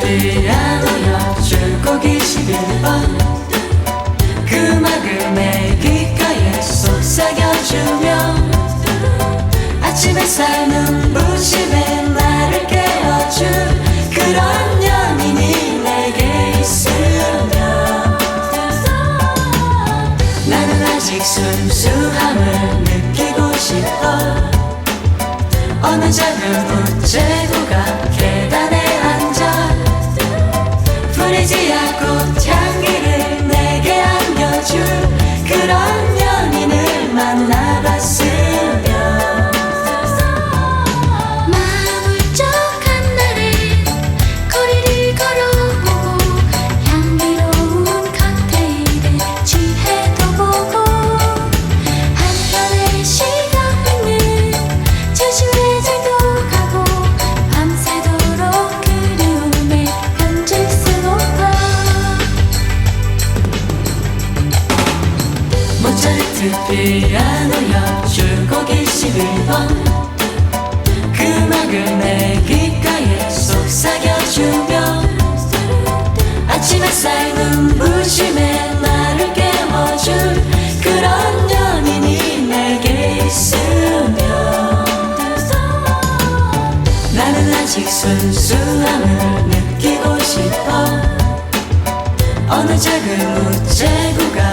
피아노 옆 줄곡 21번 그 음악을 내 귓가에 속삭여주며 아침 햇살 눈부심에 나를 깨워줄 그런 연인이 내게 있으면 나는 아직 순수함을 느끼고 싶어. 어느 작은 우체국가 계단에 앉아 프리지아 꽃향기를 내게 안겨줄 그런 연인을 만나봤으면. 마음 울적한 날에 거리를 걸어보고 향기로운 칵테일에 취해도 보고 한편의 시간은 조심해 잘도 가고 밤새도록 그리움에 편지를 쓰고파. 모차르트 피아노 옆 줄곡 21번 그 음악을 내 귓가에 속삭여주며 아침 햇살 눈부심에 나를 깨워줄 그런 연인이 내게 있으면 나는 아직 순수함을 느끼고 싶어. 어느 작은 우체국가